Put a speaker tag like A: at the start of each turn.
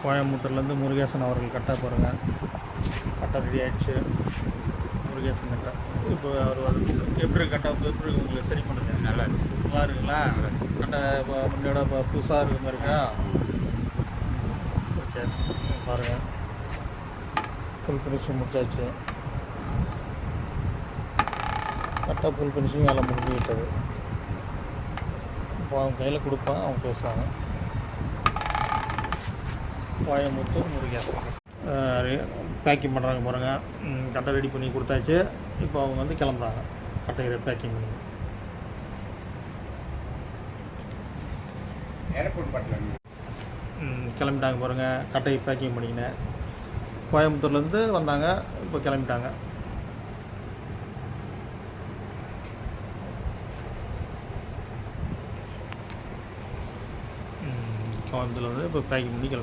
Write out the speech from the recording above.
A: கோயம்புத்தூர்லேருந்து முருகேசன் அவர்கள் கட்டை பாருங்கள். கட்டை ரெடி ஆகிடுச்சு. முருகேசன் கட்டை இப்போ அவர் எப்படி கட்டை எப்படி உங்களுக்கு சரி பண்ணுங்க? நல்லா இருக்குங்களா? கட்டை இப்போ முன்னோட இப்போ புதுசாக இருக்கிற மாதிரி இருக்கா? ஓகே பாருங்கள், ஃபுல் ஃபினிஷிங் முடிச்சாச்சு. கட்டை ஃபுல் ஃபினிஷிங் வேலை முடிஞ்சு விட்டது. இப்போ அவங்க கையில் கொடுப்பான், அவங்க பேசுவாங்க. கோயம்புத்தூர் முருகேசன் பேக்கிங் பண்ணுறாங்க பாருங்கள். கட்டை ரெடி பண்ணி கொடுத்தாச்சு. இப்போ அவங்க வந்து கிளம்புறாங்க கட்டையை பேக்கிங் பண்ணி. கிளம்பிட்டாங்க பாருங்கள். கட்டையை பேக்கிங் பண்ணிக்கினேன். கோயம்புத்தூர்லேருந்து வந்தாங்க, இப்போ கிளம்பிட்டாங்க. கோயம்புத்தூர்லேருந்து இப்போ பேக்கிங் பண்ணி கிளம்பி